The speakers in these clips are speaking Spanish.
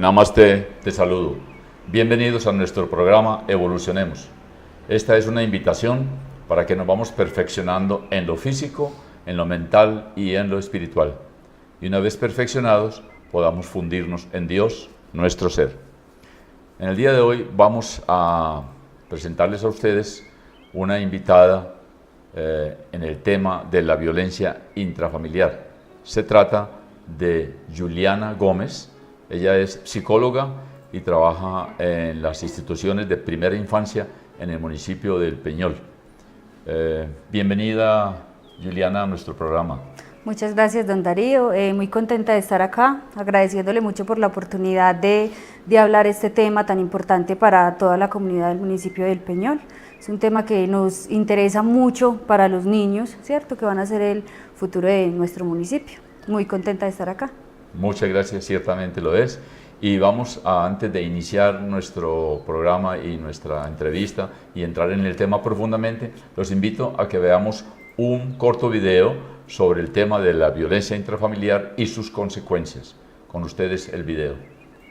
Namaste, te saludo. Bienvenidos a nuestro programa Evolucionemos. Esta es una invitación para que nos vamos perfeccionando en lo físico, en lo mental y en lo espiritual. Y una vez perfeccionados, podamos fundirnos en Dios, nuestro ser. En el día de hoy vamos a presentarles a ustedes una invitada en el tema de la violencia intrafamiliar. Se trata de Juliana Gómez. Ella es psicóloga y trabaja en las instituciones de primera infancia en el municipio del Peñol. Bienvenida, Juliana, a nuestro programa. Muchas gracias, don Darío. Muy contenta de estar acá, agradeciéndole mucho por la oportunidad de hablar este tema tan importante para toda la comunidad del municipio del Peñol. Es un tema que nos interesa mucho para los niños, ¿cierto? Que van a ser el futuro de nuestro municipio. Muy contenta de estar acá. Muchas gracias, ciertamente lo es. Y vamos antes de iniciar nuestro programa y nuestra entrevista y entrar en el tema profundamente, los invito a que veamos un corto video sobre el tema de la violencia intrafamiliar y sus consecuencias. Con ustedes el video.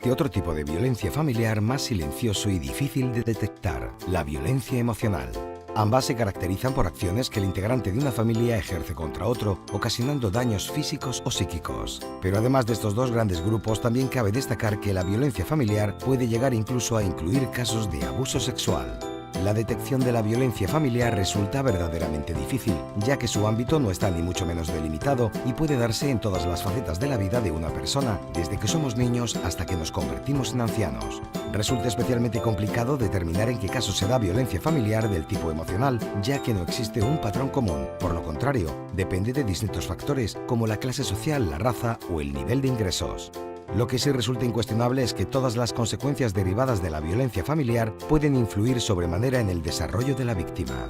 De otro tipo de violencia familiar más silencioso y difícil de detectar, la violencia emocional. Ambas se caracterizan por acciones que el integrante de una familia ejerce contra otro, ocasionando daños físicos o psíquicos. Pero además de estos dos grandes grupos, también cabe destacar que la violencia familiar puede llegar incluso a incluir casos de abuso sexual. La detección de la violencia familiar resulta verdaderamente difícil, ya que su ámbito no está ni mucho menos delimitado y puede darse en todas las facetas de la vida de una persona, desde que somos niños hasta que nos convertimos en ancianos. Resulta especialmente complicado determinar en qué caso se da violencia familiar del tipo emocional, ya que no existe un patrón común. Por lo contrario, depende de distintos factores, como la clase social, la raza o el nivel de ingresos. Lo que sí resulta incuestionable es que todas las consecuencias derivadas de la violencia familiar pueden influir sobremanera en el desarrollo de la víctima.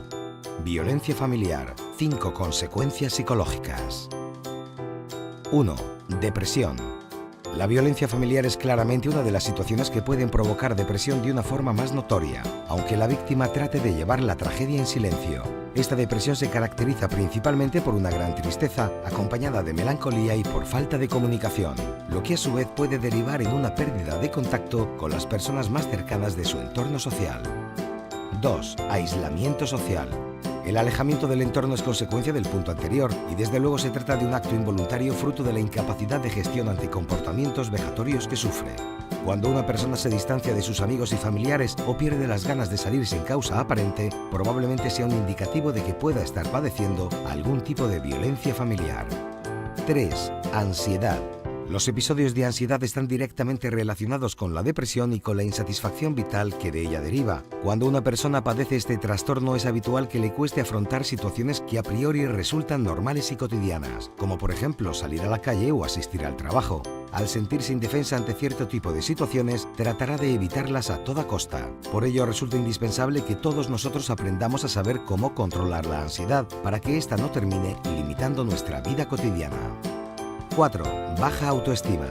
Violencia familiar. 5 consecuencias psicológicas. 1. Depresión. La violencia familiar es claramente una de las situaciones que pueden provocar depresión de una forma más notoria, aunque la víctima trate de llevar la tragedia en silencio. Esta depresión se caracteriza principalmente por una gran tristeza, acompañada de melancolía y por falta de comunicación, lo que a su vez puede derivar en una pérdida de contacto con las personas más cercanas de su entorno social. 2. Aislamiento social. El alejamiento del entorno es consecuencia del punto anterior y desde luego se trata de un acto involuntario fruto de la incapacidad de gestión ante comportamientos vejatorios que sufre. Cuando una persona se distancia de sus amigos y familiares o pierde las ganas de salir sin causa aparente, probablemente sea un indicativo de que pueda estar padeciendo algún tipo de violencia familiar. 3. Ansiedad. Los episodios de ansiedad están directamente relacionados con la depresión y con la insatisfacción vital que de ella deriva. Cuando una persona padece este trastorno es habitual que le cueste afrontar situaciones que a priori resultan normales y cotidianas, como por ejemplo salir a la calle o asistir al trabajo. Al sentirse indefensa ante cierto tipo de situaciones, tratará de evitarlas a toda costa. Por ello resulta indispensable que todos nosotros aprendamos a saber cómo controlar la ansiedad para que ésta no termine limitando nuestra vida cotidiana. 4. Baja autoestima.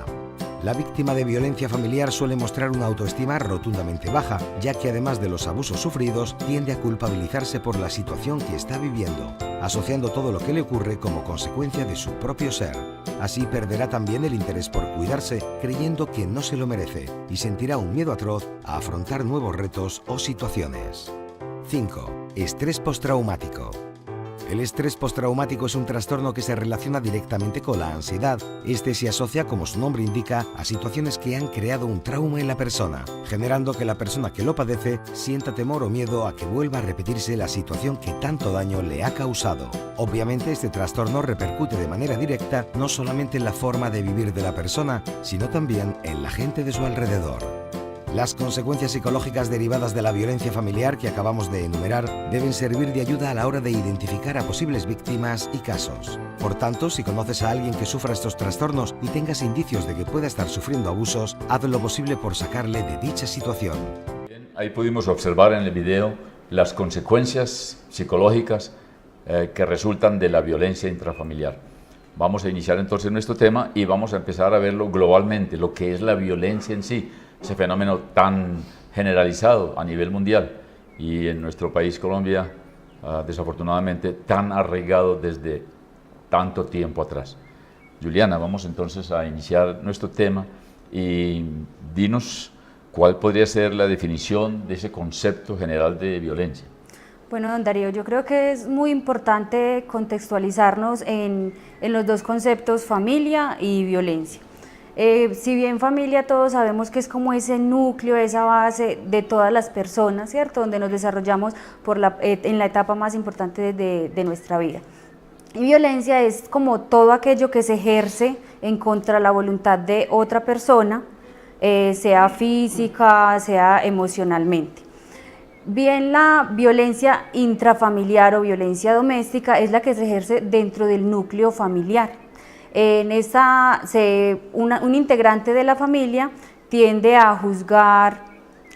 La víctima de violencia familiar suele mostrar una autoestima rotundamente baja, ya que además de los abusos sufridos, tiende a culpabilizarse por la situación que está viviendo, asociando todo lo que le ocurre como consecuencia de su propio ser. Así perderá también el interés por cuidarse, creyendo que no se lo merece, y sentirá un miedo atroz a afrontar nuevos retos o situaciones. 5. Estrés postraumático. El estrés postraumático es un trastorno que se relaciona directamente con la ansiedad. Este se asocia, como su nombre indica, a situaciones que han creado un trauma en la persona, generando que la persona que lo padece sienta temor o miedo a que vuelva a repetirse la situación que tanto daño le ha causado. Obviamente, este trastorno repercute de manera directa no solamente en la forma de vivir de la persona, sino también en la gente de su alrededor. Las consecuencias psicológicas derivadas de la violencia familiar que acabamos de enumerar deben servir de ayuda a la hora de identificar a posibles víctimas y casos. Por tanto, si conoces a alguien que sufra estos trastornos y tengas indicios de que pueda estar sufriendo abusos, haz lo posible por sacarle de dicha situación. Bien, ahí pudimos observar en el video las consecuencias psicológicas que resultan de la violencia intrafamiliar. Vamos a iniciar entonces nuestro tema y vamos a empezar a verlo globalmente, lo que es la violencia en sí, ese fenómeno tan generalizado a nivel mundial y en nuestro país, Colombia, desafortunadamente tan arraigado desde tanto tiempo atrás. Juliana, vamos entonces a iniciar nuestro tema y dinos cuál podría ser la definición de ese concepto general de violencia. Bueno, don Darío, yo creo que es muy importante contextualizarnos en los dos conceptos, familia y violencia. Si bien familia todos sabemos que es como ese núcleo, esa base de todas las personas, ¿cierto? Donde nos desarrollamos en la etapa más importante de nuestra vida. Y violencia es como todo aquello que se ejerce en contra de la voluntad de otra persona, sea física, sea emocionalmente. Bien, la violencia intrafamiliar o violencia doméstica es la que se ejerce dentro del núcleo familiar. En esa, un integrante de la familia tiende a juzgar,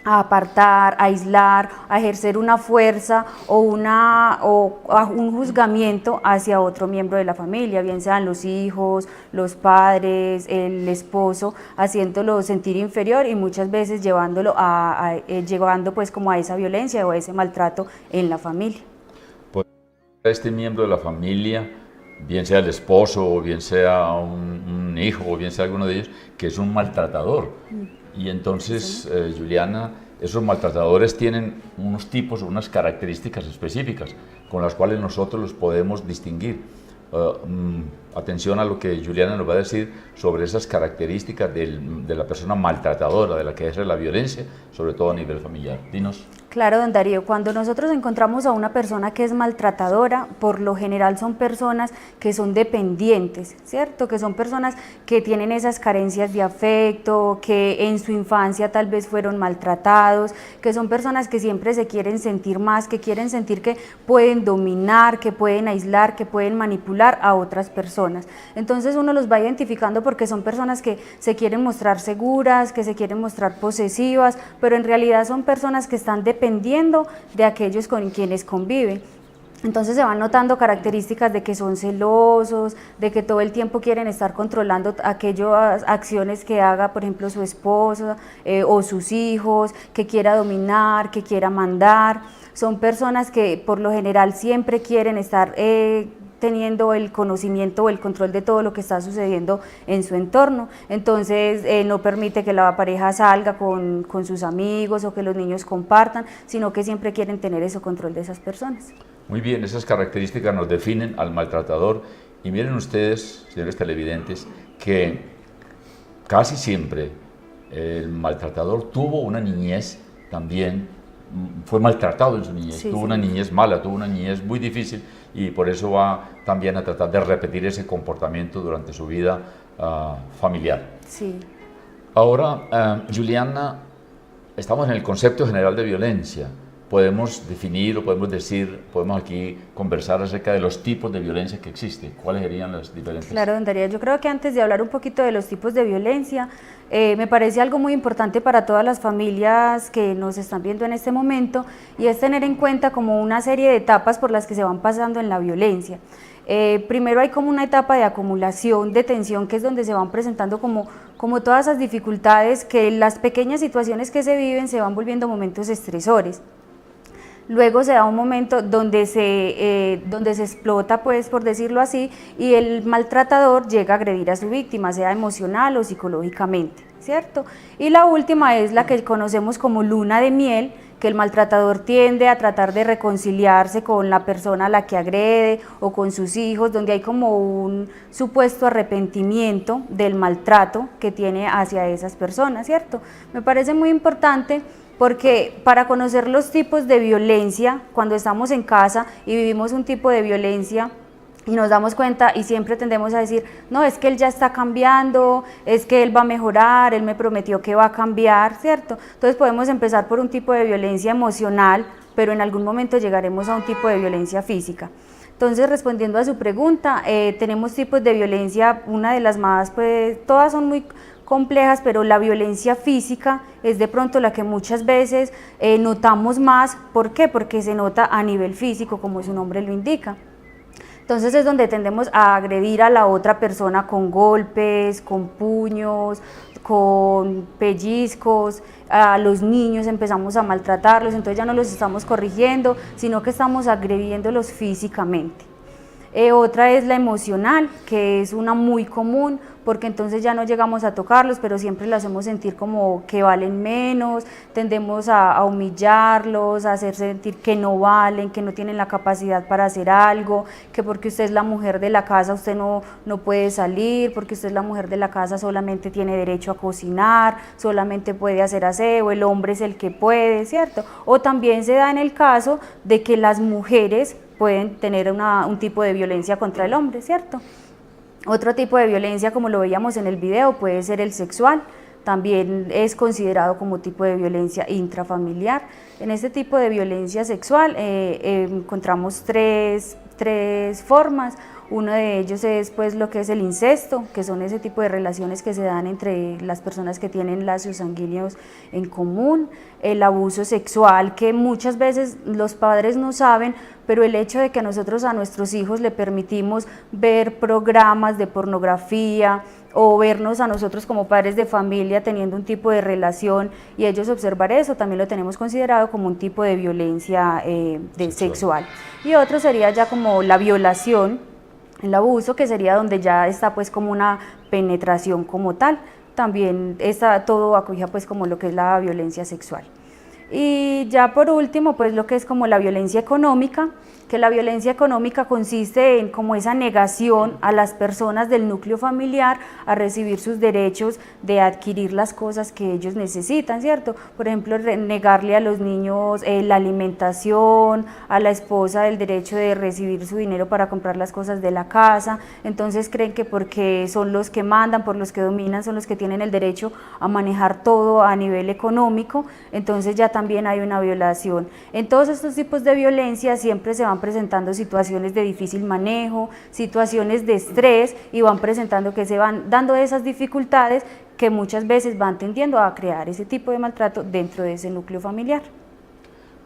a apartar, a aislar, a ejercer una fuerza o un juzgamiento hacia otro miembro de la familia, bien sean los hijos, los padres, el esposo, haciéndolo sentir inferior y muchas veces llevándolo llevando pues como a esa violencia o a ese maltrato en la familia. Este miembro de la familia, bien sea el esposo o bien sea un hijo o bien sea alguno de ellos, que es un maltratador. Y entonces, Juliana, esos maltratadores tienen unos tipos, unas características específicas con las cuales nosotros los podemos distinguir. Atención a lo que Juliana nos va a decir sobre esas características de la persona maltratadora, de la que ejerce la violencia, sobre todo a nivel familiar. Dinos. Claro, don Darío, cuando nosotros encontramos a una persona que es maltratadora, por lo general son personas que son dependientes, ¿cierto? Que son personas que tienen esas carencias de afecto, que en su infancia tal vez fueron maltratados, que son personas que siempre se quieren sentir más, que quieren sentir que pueden dominar, que pueden aislar, que pueden manipular a otras personas. Entonces uno los va identificando porque son personas que se quieren mostrar seguras, que se quieren mostrar posesivas, pero en realidad son personas que están dependiendo de aquellos con quienes conviven. Entonces se van notando características de que son celosos, de que todo el tiempo quieren estar controlando aquellas acciones que haga, por ejemplo, su esposa o sus hijos, que quiera dominar, que quiera mandar. Son personas que por lo general siempre quieren estar teniendo el conocimiento o el control de todo lo que está sucediendo en su entorno. Entonces no permite que la pareja salga con sus amigos o que los niños compartan, sino que siempre quieren tener ese control de esas personas. Muy bien, esas características nos definen al maltratador. Y miren ustedes, señores televidentes, que casi siempre el maltratador tuvo una niñez también, fue maltratado en su niñez, tuvo una niñez mala, tuvo una niñez muy difícil, y por eso va también a tratar de repetir ese comportamiento durante su vida familiar. Sí. Ahora, Juliana, estamos en el concepto general de violencia. Podemos definir o podemos decir, podemos aquí conversar acerca de los tipos de violencia que existen. ¿Cuáles serían las diferentes? Claro, don Darío, yo creo que antes de hablar un poquito de los tipos de violencia, me parece algo muy importante para todas las familias que nos están viendo en este momento, y es tener en cuenta como una serie de etapas por las que se van pasando en la violencia. Primero hay como una etapa de acumulación de tensión, que es donde se van presentando como todas esas dificultades, que las pequeñas situaciones que se viven se van volviendo momentos estresores. Luego se da un momento donde se explota, pues, por decirlo así, y el maltratador llega a agredir a su víctima, sea emocional o psicológicamente, ¿cierto? Y la última es la que conocemos como luna de miel, que el maltratador tiende a tratar de reconciliarse con la persona a la que agrede o con sus hijos, donde hay como un supuesto arrepentimiento del maltrato que tiene hacia esas personas, ¿cierto? Me parece muy importante, porque para conocer los tipos de violencia, cuando estamos en casa y vivimos un tipo de violencia y nos damos cuenta y siempre tendemos a decir, no, es que él ya está cambiando, es que él va a mejorar, él me prometió que va a cambiar, ¿cierto? Entonces podemos empezar por un tipo de violencia emocional, pero en algún momento llegaremos a un tipo de violencia física. Entonces, respondiendo a su pregunta, tenemos tipos de violencia, una de las más, pues todas son muy complejas, pero la violencia física es de pronto la que muchas veces notamos más. ¿Por qué? Porque se nota a nivel físico, como su nombre lo indica. Entonces es donde tendemos a agredir a la otra persona con golpes, con puños, con pellizcos. A los niños empezamos a maltratarlos, entonces ya no los estamos corrigiendo, sino que estamos agrediéndolos físicamente. Otra es la emocional, que es una muy común, porque entonces ya no llegamos a tocarlos, pero siempre los hacemos sentir como que valen menos, tendemos a humillarlos, a hacer sentir que no valen, que no tienen la capacidad para hacer algo, que porque usted es la mujer de la casa usted no puede salir, porque usted es la mujer de la casa solamente tiene derecho a cocinar, solamente puede hacer aseo, el hombre es el que puede, ¿cierto? O también se da en el caso de que las mujeres pueden tener un tipo de violencia contra el hombre, ¿cierto? Otro tipo de violencia, como lo veíamos en el video, puede ser el sexual, también es considerado como tipo de violencia intrafamiliar. En este tipo de violencia sexual encontramos tres formas. Uno de ellos es pues lo que es el incesto, que son ese tipo de relaciones que se dan entre las personas que tienen lazos sanguíneos en común. El abuso sexual, que muchas veces los padres no saben, pero el hecho de que nosotros a nuestros hijos le permitimos ver programas de pornografía o vernos a nosotros como padres de familia teniendo un tipo de relación y ellos observar eso, también lo tenemos considerado como un tipo de violencia sexual. Y otro sería ya como la violación, el abuso, que sería donde ya está pues como una penetración como tal, también está todo acogida pues como lo que es la violencia sexual. Y ya por último pues lo que es como la violencia económica, que la violencia económica consiste en como esa negación a las personas del núcleo familiar a recibir sus derechos de adquirir las cosas que ellos necesitan, ¿cierto? Por ejemplo, negarle a los niños la alimentación, a la esposa el derecho de recibir su dinero para comprar las cosas de la casa, entonces creen que porque son los que mandan, por los que dominan, son los que tienen el derecho a manejar todo a nivel económico, entonces ya también hay una violación. En todos estos tipos de violencia siempre se van presentando situaciones de difícil manejo, situaciones de estrés y van presentando que se van dando esas dificultades que muchas veces van tendiendo a crear ese tipo de maltrato dentro de ese núcleo familiar.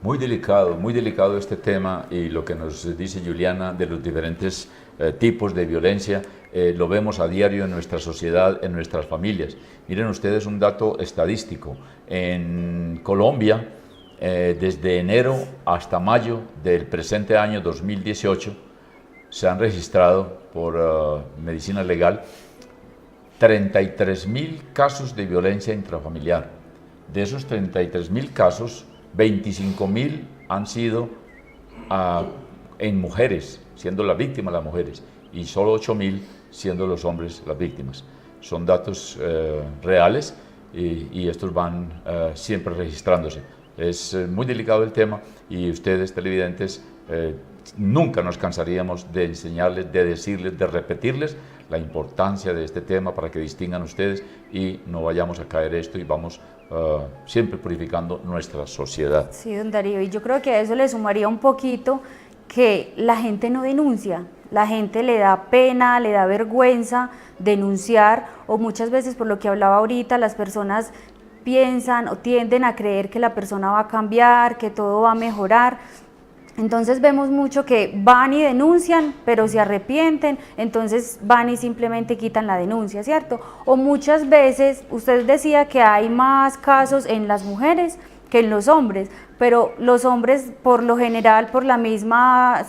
Muy delicado este tema y lo que nos dice Juliana de los diferentes tipos de violencia lo vemos a diario en nuestra sociedad, en nuestras familias. Miren ustedes un dato estadístico, en Colombia desde enero hasta mayo del presente año 2018 se han registrado por medicina legal 33.000 casos de violencia intrafamiliar. De esos 33.000 casos, 25.000 han sido en mujeres, siendo la víctima las mujeres, y solo 8.000 siendo los hombres las víctimas. Son datos reales y estos van siempre registrándose. Es muy delicado el tema y ustedes, televidentes, nunca nos cansaríamos de enseñarles, de decirles, de repetirles la importancia de este tema para que distingan ustedes y no vayamos a caer esto y vamos siempre purificando nuestra sociedad. Sí, don Darío, y yo creo que a eso le sumaría un poquito que la gente no denuncia, la gente le da pena, le da vergüenza denunciar, o muchas veces por lo que hablaba ahorita, las personas piensan o tienden a creer que la persona va a cambiar, que todo va a mejorar. Entonces vemos mucho que van y denuncian, pero se arrepienten, entonces van y simplemente quitan la denuncia, ¿cierto? O muchas veces, usted decía que hay más casos en las mujeres que en los hombres, pero los hombres por lo general, por la misma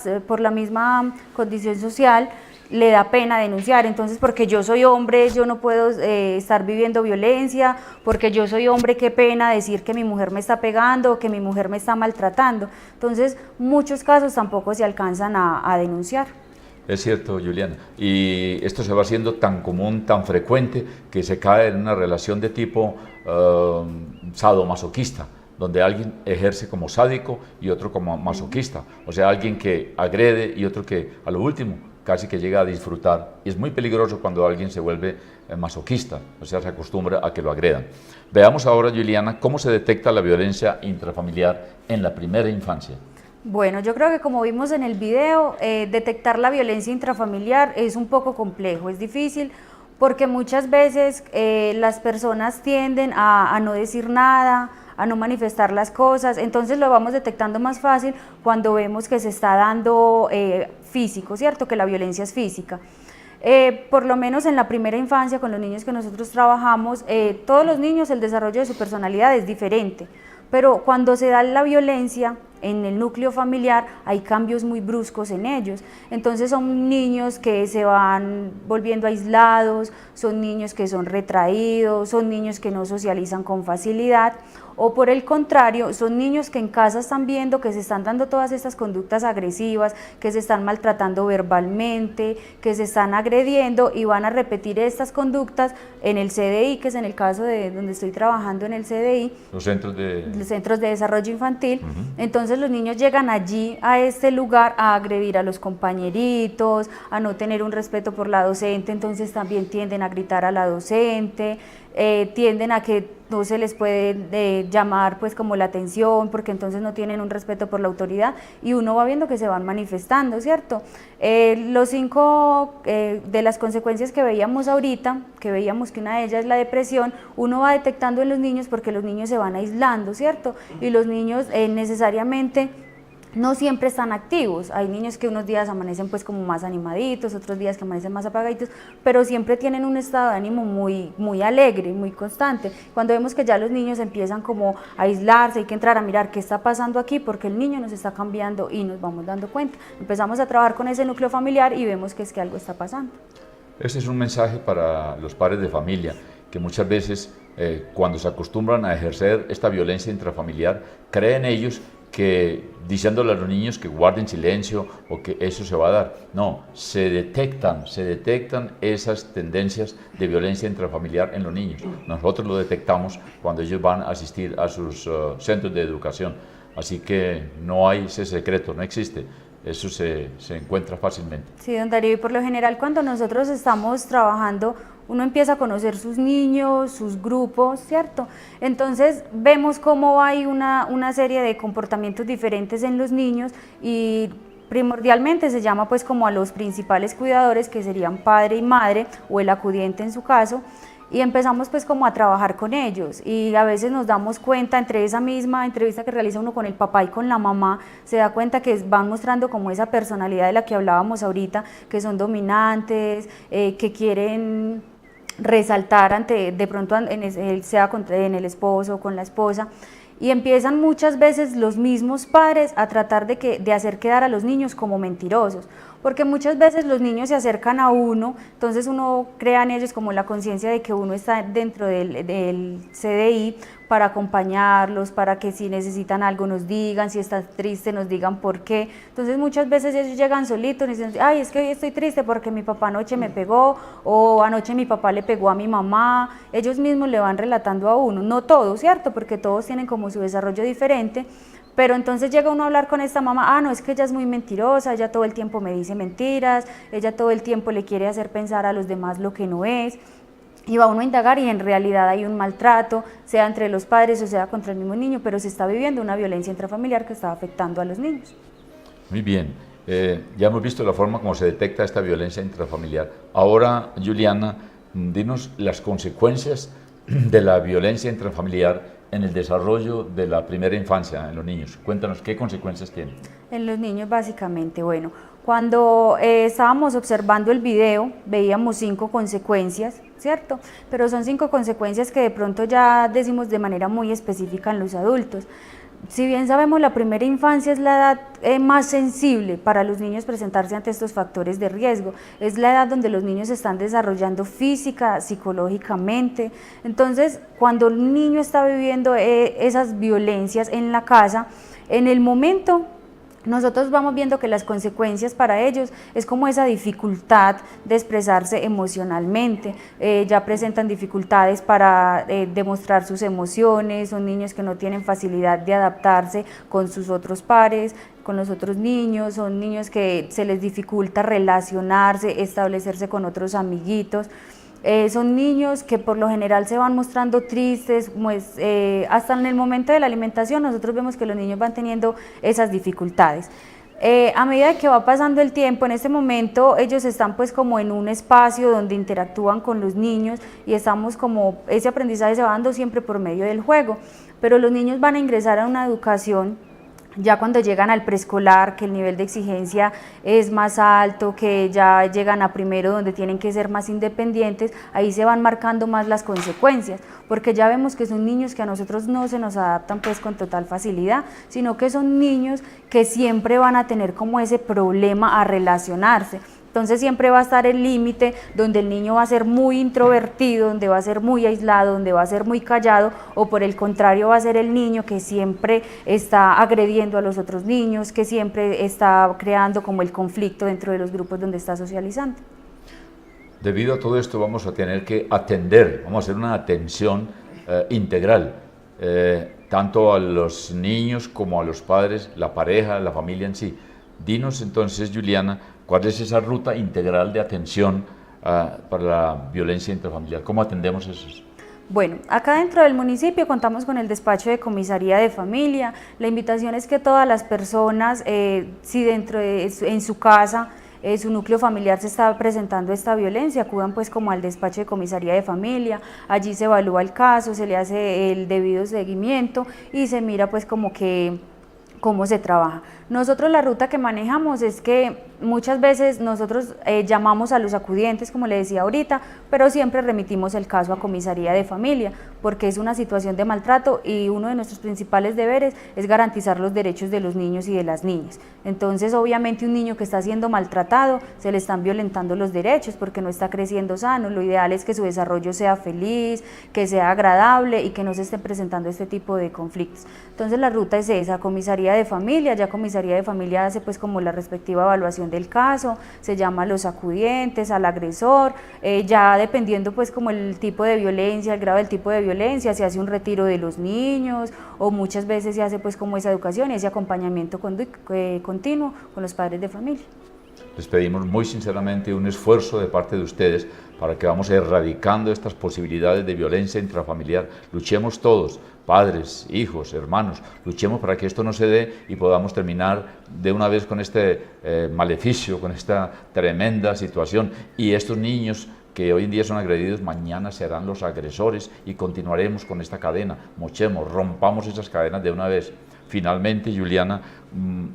condición social, le da pena denunciar, entonces porque yo soy hombre yo no puedo estar viviendo violencia, porque yo soy hombre qué pena decir que mi mujer me está pegando, que mi mujer me está maltratando, entonces muchos casos tampoco se alcanzan a denunciar. Es cierto, Juliana, y esto se va haciendo tan común, tan frecuente, que se cae en una relación de tipo sadomasoquista, donde alguien ejerce como sádico y otro como masoquista, o sea, alguien que agrede y otro que a lo último casi que llega a disfrutar, y es muy peligroso cuando alguien se vuelve masoquista, o sea, se acostumbra a que lo agredan. Veamos ahora, Juliana, cómo se detecta la violencia intrafamiliar en la primera infancia. Bueno, yo creo que como vimos en el video, detectar la violencia intrafamiliar es un poco complejo, es difícil, porque muchas veces las personas tienden a no decir nada, a no manifestar las cosas, entonces lo vamos detectando más fácil cuando vemos que se está dando físico, ¿cierto? Que la violencia es física. Por lo menos en la primera infancia, con los niños que nosotros trabajamos, todos los niños el desarrollo de su personalidad es diferente, pero cuando se da la violencia en el núcleo familiar hay cambios muy bruscos en ellos. Entonces son niños que se van volviendo aislados, son niños que son retraídos, son niños que no socializan con facilidad, o por el contrario, son niños que en casa están viendo que se están dando todas estas conductas agresivas, que se están maltratando verbalmente, que se están agrediendo y van a repetir estas conductas en el CDI, que es en el caso de donde estoy trabajando en el CDI, Los centros de desarrollo infantil. Entonces los niños llegan allí a este lugar a agredir a los compañeritos, a no tener un respeto por la docente, entonces también tienden a gritar a la docente, tienden a que no se les puede llamar pues como la atención, porque entonces no tienen un respeto por la autoridad, y uno va viendo que se van manifestando, ¿cierto? Los 5 de las consecuencias que veíamos ahorita, que veíamos que una de ellas es la depresión, uno va detectando en los niños porque los niños se van aislando, ¿cierto? Y los niños necesariamente no siempre están activos, hay niños que unos días amanecen pues como más animaditos, otros días que amanecen más apagaditos, pero siempre tienen un estado de ánimo muy alegre, muy constante. Cuando vemos que ya los niños empiezan como a aislarse, hay que entrar a mirar qué está pasando aquí, porque el niño nos está cambiando y nos vamos dando cuenta. Empezamos a trabajar con ese núcleo familiar y vemos que es que algo está pasando. Este es un mensaje para los padres de familia, que muchas veces cuando se acostumbran a ejercer esta violencia intrafamiliar, creen ellos que diciéndole a los niños que guarden silencio o que eso se va a dar. No, se detectan esas tendencias de violencia intrafamiliar en los niños. Nosotros lo detectamos cuando ellos van a asistir a sus centros de educación. Así que no hay ese secreto, no existe. Eso se encuentra fácilmente. Sí, don Darío, y por lo general cuando nosotros estamos trabajando, uno empieza a conocer sus niños, sus grupos, ¿cierto? Entonces vemos cómo hay una serie de comportamientos diferentes en los niños y primordialmente se llama pues como a los principales cuidadores, que serían padre y madre o el acudiente en su caso, y empezamos pues como a trabajar con ellos, y a veces nos damos cuenta entre esa misma entrevista que realiza uno con el papá y con la mamá, se da cuenta que van mostrando como esa personalidad de la que hablábamos ahorita, que son dominantes, que quieren resaltar ante, de pronto sea en el esposo o con la esposa, y empiezan muchas veces los mismos padres a tratar de hacer quedar a los niños como mentirosos, porque muchas veces los niños se acercan a uno, entonces uno crea en ellos como la conciencia de que uno está dentro del CDI para acompañarlos, para que si necesitan algo nos digan, si están tristes nos digan por qué. Entonces muchas veces ellos llegan solitos y dicen, ay, es que hoy estoy triste porque mi papá anoche me pegó, o anoche mi papá le pegó a mi mamá. Ellos mismos le van relatando a uno, no todos, ¿cierto? Porque todos tienen como su desarrollo diferente, pero entonces llega uno a hablar con esta mamá, no, es que ella es muy mentirosa, ella todo el tiempo me dice mentiras, ella todo el tiempo le quiere hacer pensar a los demás lo que no es. Y va uno a indagar y en realidad hay un maltrato, sea entre los padres o sea contra el mismo niño, pero se está viviendo una violencia intrafamiliar que está afectando a los niños. Muy bien, ya hemos visto la forma como se detecta esta violencia intrafamiliar. Ahora, Juliana, dinos las consecuencias de la violencia intrafamiliar en el desarrollo de la primera infancia en los niños. Cuéntanos qué consecuencias tiene. En los niños básicamente, bueno, cuando estábamos observando el video veíamos 5 consecuencias, ¿cierto? Pero son 5 consecuencias que de pronto ya decimos de manera muy específica en los adultos. Si bien sabemos la primera infancia es la edad más sensible para los niños presentarse ante estos factores de riesgo, es la edad donde los niños se están desarrollando física, psicológicamente. Entonces cuando el niño está viviendo esas violencias en la casa, en el momento nosotros vamos viendo que las consecuencias para ellos es como esa dificultad de expresarse emocionalmente, ya presentan dificultades para demostrar sus emociones, son niños que no tienen facilidad de adaptarse con sus otros pares, con los otros niños, son niños que se les dificulta relacionarse, establecerse con otros amiguitos. Son niños que por lo general se van mostrando tristes, pues, hasta en el momento de la alimentación nosotros vemos que los niños van teniendo esas dificultades. A medida que va pasando el tiempo, en este momento ellos están pues como en un espacio donde interactúan con los niños y estamos como, ese aprendizaje se va dando siempre por medio del juego, pero los niños van a ingresar a una educación Ya cuando llegan al preescolar, que el nivel de exigencia es más alto, que ya llegan a primero donde tienen que ser más independientes, ahí se van marcando más las consecuencias, porque ya vemos que son niños que a nosotros no se nos adaptan pues con total facilidad, sino que son niños que siempre van a tener como ese problema a relacionarse. Entonces siempre va a estar el límite donde el niño va a ser muy introvertido, donde va a ser muy aislado, donde va a ser muy callado, o por el contrario va a ser el niño que siempre está agrediendo a los otros niños, que siempre está creando como el conflicto dentro de los grupos donde está socializando. Debido a todo esto vamos a tener que atender, vamos a hacer una atención integral, tanto a los niños como a los padres, la pareja, la familia en sí. Dinos entonces, Juliana, ¿cuál es esa ruta integral de atención para la violencia intrafamiliar? ¿Cómo atendemos eso? Bueno, acá dentro del municipio contamos con el despacho de comisaría de familia. La invitación es que todas las personas, si en su casa, su núcleo familiar se está presentando esta violencia, acudan pues como al despacho de comisaría de familia, allí se evalúa el caso, se le hace el debido seguimiento y se mira pues como que cómo se trabaja. Nosotros la ruta que manejamos es que muchas veces nosotros llamamos a los acudientes, como le decía ahorita, pero siempre remitimos el caso a comisaría de familia, porque es una situación de maltrato y uno de nuestros principales deberes es garantizar los derechos de los niños y de las niñas. Entonces, obviamente, un niño que está siendo maltratado, se le están violentando los derechos porque no está creciendo sano. Lo ideal es que su desarrollo sea feliz, que sea agradable y que no se estén presentando este tipo de conflictos. Entonces, la ruta es esa, comisaría de familia, ya comisaría de familia hace pues como la respectiva evaluación del caso, se llama a los acudientes, al agresor, ya dependiendo pues como el tipo de violencia, el grado del tipo de violencia, se hace un retiro de los niños o muchas veces se hace pues como esa educación y ese acompañamiento continuo con los padres de familia. Les pedimos muy sinceramente un esfuerzo de parte de ustedes para que vamos erradicando estas posibilidades de violencia intrafamiliar. Luchemos todos, padres, hijos, hermanos, luchemos para que esto no se dé y podamos terminar de una vez con este maleficio, con esta tremenda situación. Y estos niños que hoy en día son agredidos, mañana serán los agresores y continuaremos con esta cadena. Mochemos, rompamos esas cadenas de una vez. Finalmente, Juliana,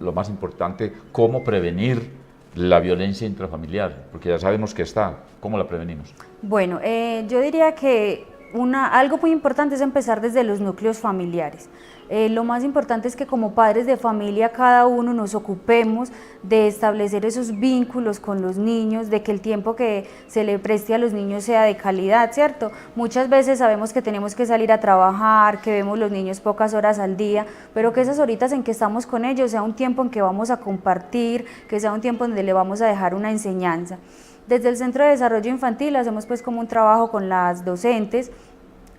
lo más importante, ¿cómo prevenir la violencia intrafamiliar? Porque ya sabemos que está. ¿Cómo la prevenimos? Bueno, yo diría que algo muy importante es empezar desde los núcleos familiares. Lo más importante es que como padres de familia cada uno nos ocupemos de establecer esos vínculos con los niños, de que el tiempo que se le preste a los niños sea de calidad, ¿cierto? Muchas veces sabemos que tenemos que salir a trabajar, que vemos los niños pocas horas al día, pero que esas horitas en que estamos con ellos sea un tiempo en que vamos a compartir, que sea un tiempo donde le vamos a dejar una enseñanza. Desde el Centro de Desarrollo Infantil hacemos pues como un trabajo con las docentes,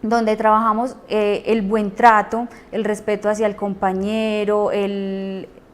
donde trabajamos el buen trato, el respeto hacia el compañero,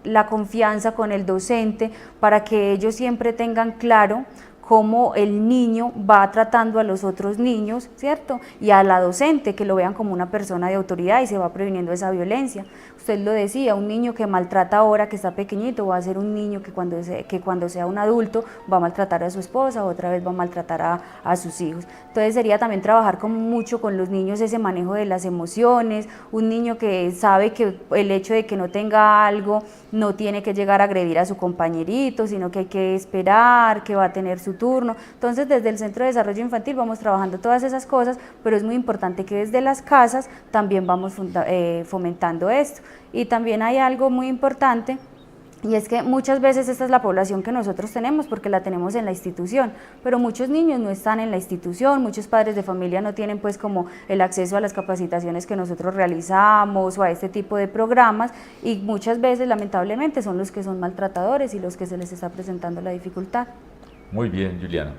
la confianza con el docente, para que ellos siempre tengan claro cómo el niño va tratando a los otros niños, ¿cierto? Y a la docente, que lo vean como una persona de autoridad y se va previniendo esa violencia. Usted lo decía, un niño que maltrata ahora, que está pequeñito, va a ser un niño que cuando sea un adulto va a maltratar a su esposa, otra vez va a maltratar a sus hijos. Entonces sería también trabajar mucho con los niños ese manejo de las emociones, un niño que sabe que el hecho de que no tenga algo no tiene que llegar a agredir a su compañerito, sino que hay que esperar, que va a tener su turno. Entonces desde el Centro de Desarrollo Infantil vamos trabajando todas esas cosas, pero es muy importante que desde las casas también vamos fomentando esto. Y también hay algo muy importante, y es que muchas veces esta es la población que nosotros tenemos porque la tenemos en la institución, pero muchos niños no están en la institución, muchos padres de familia no tienen pues como el acceso a las capacitaciones que nosotros realizamos o a este tipo de programas, y muchas veces lamentablemente son los que son maltratadores y los que se les está presentando la dificultad. Muy bien, Juliana.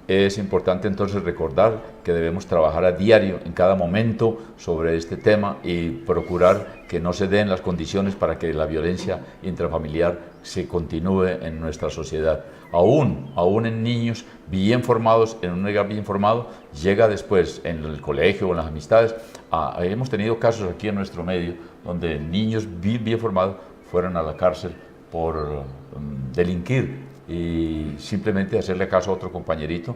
Es importante entonces recordar que debemos trabajar a diario, en cada momento, sobre este tema y procurar que no se den las condiciones para que la violencia intrafamiliar se continúe en nuestra sociedad. Aún en niños bien formados, en un hogar bien formado, llega después en el colegio o en las amistades. Hemos tenido casos aquí en nuestro medio donde niños bien formados fueron a la cárcel por delinquir y simplemente hacerle caso a otro compañerito,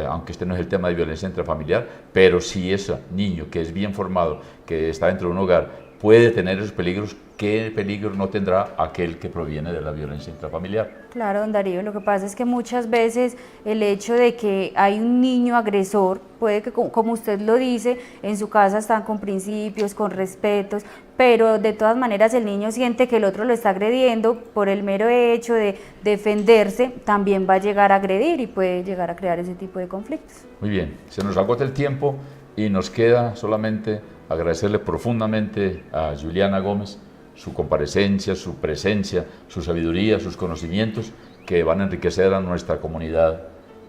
aunque este no es el tema de violencia intrafamiliar, pero si ese niño que es bien formado, que está dentro de un hogar, puede tener esos peligros. ¿Qué peligro no tendrá aquel que proviene de la violencia intrafamiliar? Claro, don Darío, lo que pasa es que muchas veces el hecho de que hay un niño agresor, puede que, como usted lo dice, en su casa están con principios, con respetos, pero de todas maneras el niño siente que el otro lo está agrediendo por el mero hecho de defenderse, también va a llegar a agredir y puede llegar a crear ese tipo de conflictos. Muy bien, se nos agota el tiempo y nos queda solamente agradecerle profundamente a Juliana Gómez su comparecencia, su presencia, su sabiduría, sus conocimientos que van a enriquecer a nuestra comunidad,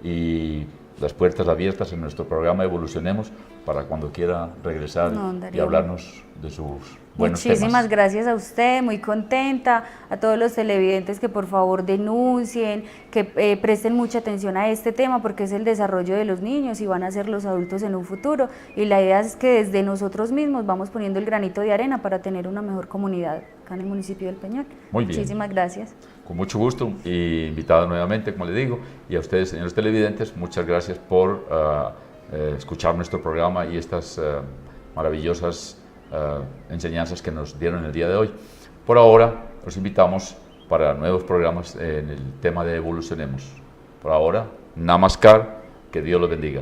y las puertas abiertas en nuestro programa Evolucionemos para cuando quiera regresar y hablarnos de sus buenos temas. Muchísimas gracias a usted, muy contenta, a todos los televidentes que por favor denuncien, que presten mucha atención a este tema porque es el desarrollo de los niños y van a ser los adultos en un futuro, y la idea es que desde nosotros mismos vamos poniendo el granito de arena para tener una mejor comunidad acá en el municipio del Peñol. Muy bien. Muchísimas gracias. Con mucho gusto, y invitada nuevamente, como le digo, y a ustedes, señores televidentes, muchas gracias por escuchar nuestro programa y estas maravillosas enseñanzas que nos dieron el día de hoy. Por ahora, los invitamos para nuevos programas en el tema de Evolucionemos. Por ahora, Namaskar, que Dios los bendiga.